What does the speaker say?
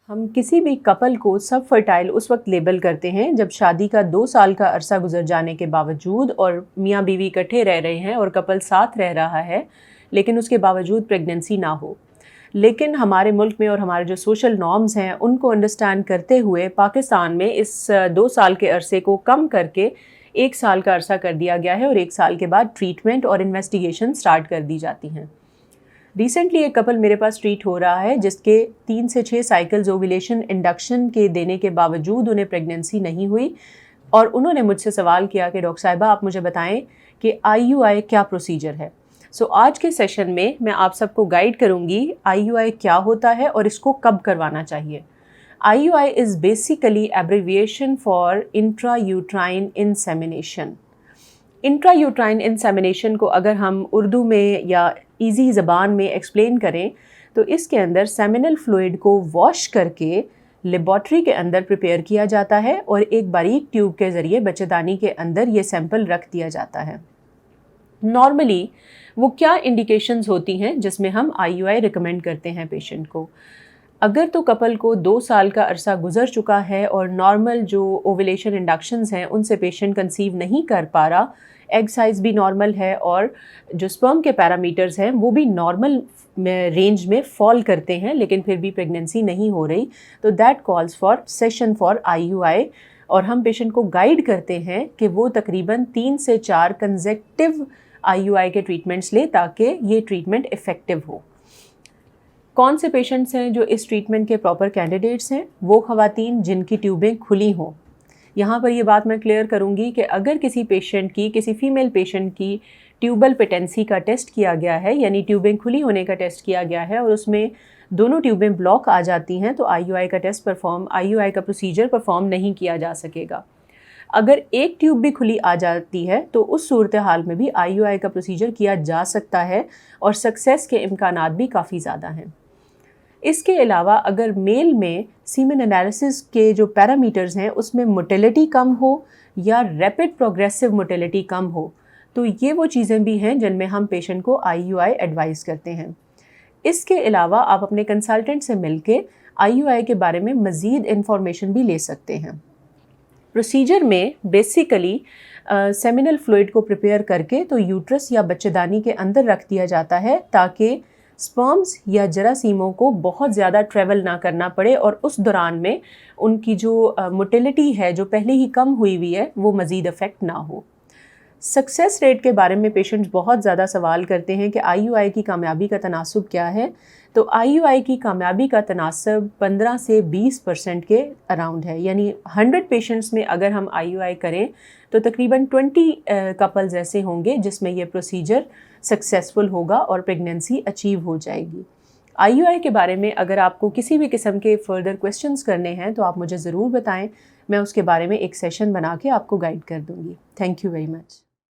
हम किसी भी कपल को सब फर्टाइल उस वक्त लेबल करते हैं जब शादी का 2 साल का अरसा गुजर जाने के बावजूद और मियाँ बीवी इकट्ठे रह रहे हैं और कपल साथ रह रहा है, लेकिन उसके बावजूद प्रेगनेंसी ना हो। लेकिन हमारे मुल्क में और हमारे जो सोशल नॉर्म्स हैं उनको अंडरस्टैंड करते हुए पाकिस्तान में इस 2 साल के अरसे को कम करके 1 साल का अरसा कर दिया गया है और 1 साल के बाद ट्रीटमेंट और इन्वेस्टिगेशन स्टार्ट कर दी जाती हैं। रिसेंटली एक कपल मेरे पास ट्रीट हो रहा है जिसके 3 से 6 साइकिल्स ओव्यूलेशन इंडक्शन के देने के बावजूद उन्हें प्रेगनेंसी नहीं हुई और उन्होंने मुझसे सवाल किया कि डॉक्टर साहिबा आप मुझे बताएं कि IUI क्या प्रोसीजर है। आज के सेशन में मैं आप सबको गाइड करूंगी IUI क्या होता है और इसको कब करवाना चाहिए। IUI is basically abbreviation for intrauterine insemination. Intrauterine insemination को अगर हम उर्दू में या इजी ज़बान में एक्सप्लेन करें तो इसके अंदर सेमिनल फ्लूइड को वॉश करके लेबॉर्ट्री के अंदर प्रिपेयर किया जाता है और एक बारीक ट्यूब के ज़रिए बच्चेदानी के अंदर ये सैंपल रख दिया जाता है। नॉर्मली वो क्या इंडिकेशंस होती हैं जिसमें हम IUI रिकमेंड करते हैं पेशेंट को। अगर तो कपल को 2 साल का अरसा गुजर चुका है और नॉर्मल जो ओवुलेशन इंडक्शंस हैं उनसे पेशेंट कंसीव नहीं कर पा रहा, एग साइज़ भी नॉर्मल है और जो स्पर्म के पैरामीटर्स हैं वो भी नॉर्मल रेंज में फॉल करते हैं, लेकिन फिर भी प्रेगनेंसी नहीं हो रही, तो that calls for session for IUI। और हम पेशेंट को गाइड करते हैं कि वो तकरीबन 3 से 4 कंसेक्टिव IUI के ट्रीटमेंट्स ले ताकि ये ट्रीटमेंट इफ़ेक्टिव हो। कौन से पेशेंट्स हैं जो इस ट्रीटमेंट के प्रॉपर कैंडिडेट्स हैं? वो ख़वातीन जिनकी ट्यूबें खुली हों। यहाँ पर ये बात मैं क्लियर करूँगी कि अगर किसी फीमेल पेशेंट की ट्यूबल पेटेंसी का टेस्ट किया गया है, यानी ट्यूबें खुली होने का टेस्ट किया गया है और उसमें दोनों ट्यूबें ब्लॉक आ जाती हैं, तो IUI का प्रोसीजर परफॉर्म नहीं किया जा सकेगा। अगर एक ट्यूब भी खुली आ जाती है तो उस सूरत हाल में भी IUI का प्रोसीजर किया जा सकता है और सक्सेस के इम्कानात भी काफ़ी ज़्यादा हैं। इसके अलावा अगर मेल में सीमेन एनालिसिस के जो पैरामीटर्स हैं उसमें मोटिलिटी कम हो या रैपिड प्रोग्रेसिव मोटिलिटी कम हो, तो ये वो चीज़ें भी हैं जिनमें हम पेशेंट को IUI एडवाइस करते हैं। इसके अलावा आप अपने कंसल्टेंट से मिलके IUI के बारे में मज़ीद इंफॉर्मेशन भी ले सकते हैं। प्रोसीजर में बेसिकली सेमिनल फ्लूइड को प्रिपेयर करके तो यूट्रस या बच्चेदानी के अंदर रख दिया जाता है ताकि स्पर्म्स या जरासीमों को बहुत ज़्यादा ट्रैवल ना करना पड़े और उस दौरान में उनकी जो मोटिलिटी है जो पहले ही कम हुई है वो मज़ीद अफेक्ट ना हो। सक्सेस रेट के बारे में पेशेंट्स बहुत ज़्यादा सवाल करते हैं कि IUI की कामयाबी का तनासब क्या है। तो IUI की कामयाबी का तनासब 15 से 20% के अराउंड है, यानी 100 पेशेंट्स में अगर हम IUI करें तो तकरीबन 20 कपल्स ऐसे होंगे जिसमें यह प्रोसीजर सक्सेसफुल होगा और प्रेगनेंसी अचीव हो जाएगी। IUI के बारे में अगर आपको किसी भी किस्म के फर्दर क्वेश्चंस करने हैं तो आप मुझे ज़रूर बताएं, मैं उसके बारे में एक सेशन बना के आपको गाइड कर दूँगी। Thank you very much.